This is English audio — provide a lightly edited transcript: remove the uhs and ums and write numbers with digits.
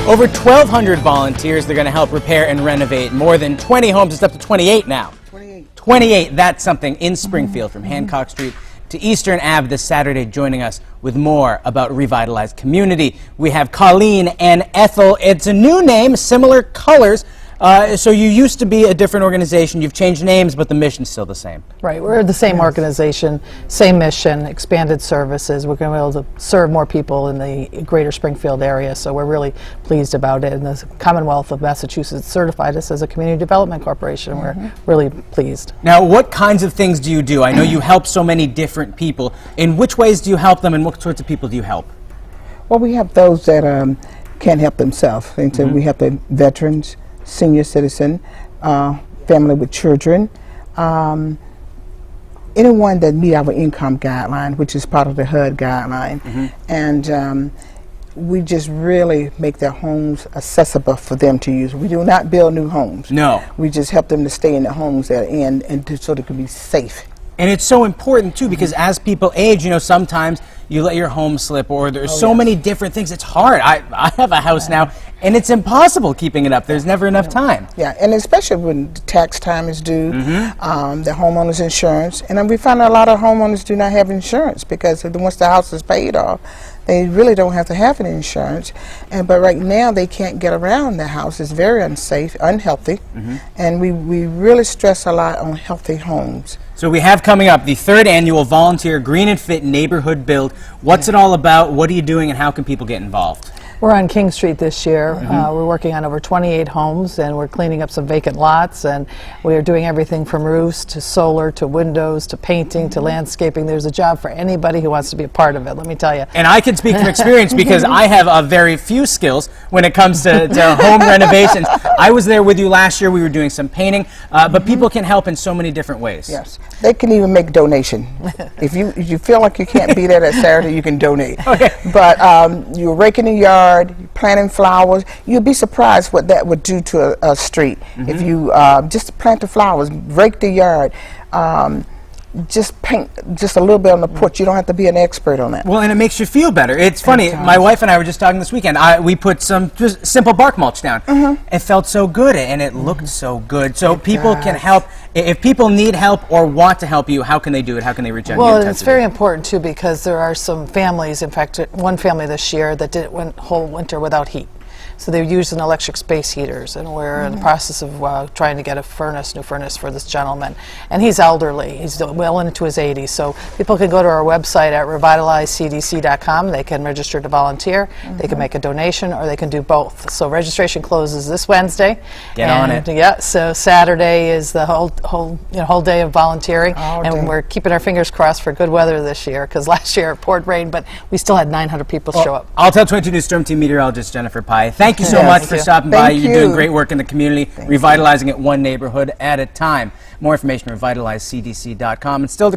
Over 1,200 volunteers. They're going to help repair and renovate more than 20 homes. It's up to 28 now. 28. That's something in Springfield, from Hancock Street to Eastern Ave this Saturday. Joining us with more about Revitalized Community, we have Colleen and Ethel. It's a new name, similar colors. So you used to be a different organization. You've changed names, but the mission's still the same. Right. We're the same organization, same mission, expanded services. We're going to be able to serve more people in the greater Springfield area, so we're really pleased about it. And the Commonwealth of Massachusetts certified us as a community development corporation. We're really pleased. Now, what kinds of things do you do? I know you help so many different people. In which ways do you help them, and what sorts of people do you help? Well, we have those that can't help themselves. And so we have the veterans, senior citizen, family with children, anyone that meet our income guideline, which is part of the HUD guideline. And we just really make their homes accessible for them to use. We do not build new homes. No. We just help them to stay in the homes they're in, and so they can be safe. And it's so important, too, because as people age, you know, sometimes you let your home slip, or there's so many different things. It's hard. I have a house now, and it's impossible keeping it up. There's never enough time. Yeah, and especially when the tax time is due, the homeowner's insurance. And then we find a lot of homeowners do not have insurance because once the house is paid off, they really don't have to have an insurance. But right now, they can't get around the house. It's very unsafe, unhealthy, and we really stress a lot on healthy homes. So we have coming up the 3rd annual Volunteer Green and Fit Neighborhood Build. What's it all about? What are you doing, and how can people get involved? We're on King Street this year. We're working on over 28 homes, and we're cleaning up some vacant lots, and we are doing everything from roofs to solar to windows to painting to landscaping. There's a job for anybody who wants to be a part of it, let me tell you. And I can speak from experience because I have a very few skills when it comes to home renovations. I was there with you last year. We were doing some painting, but people can help in so many different ways. Yes, they can even make a donation. If you feel like you can't be there that Saturday, you can donate. But you're raking the yard, planting flowers. You'd be surprised what that would do to a street. If you just plant the flowers, rake the yard, just paint just a little bit on the porch. You don't have to be an expert on that. Well, and it makes you feel better. It's funny. My wife and I were just talking this weekend. We put some just simple bark mulch down. It felt so good, and it looked so good. So people can help. If people need help or want to help you, how can they do it? How can they reach out? Well, it's very important, too, because there are some families, in fact, one family this year that went whole winter without heat. So they used an electric space heaters, and we're in the process of trying to get a new furnace for this gentleman. And he's elderly. He's well into his 80s. So people can go to our website at revitalizedcdc.com. They can register to volunteer. They can make a donation, or they can do both. So registration closes this Wednesday. Get on it. Yeah. So Saturday is the whole day of volunteering, and we're keeping our fingers crossed for good weather this year, because last year it poured rain, but we still had 900 people show up. I'll tell 22 News Storm Team meteorologist Jennifer Pye. Thank you so much for stopping by. You're doing great work in the community, revitalizing it one neighborhood at a time. More information at revitalizedcdc.com. And still to come.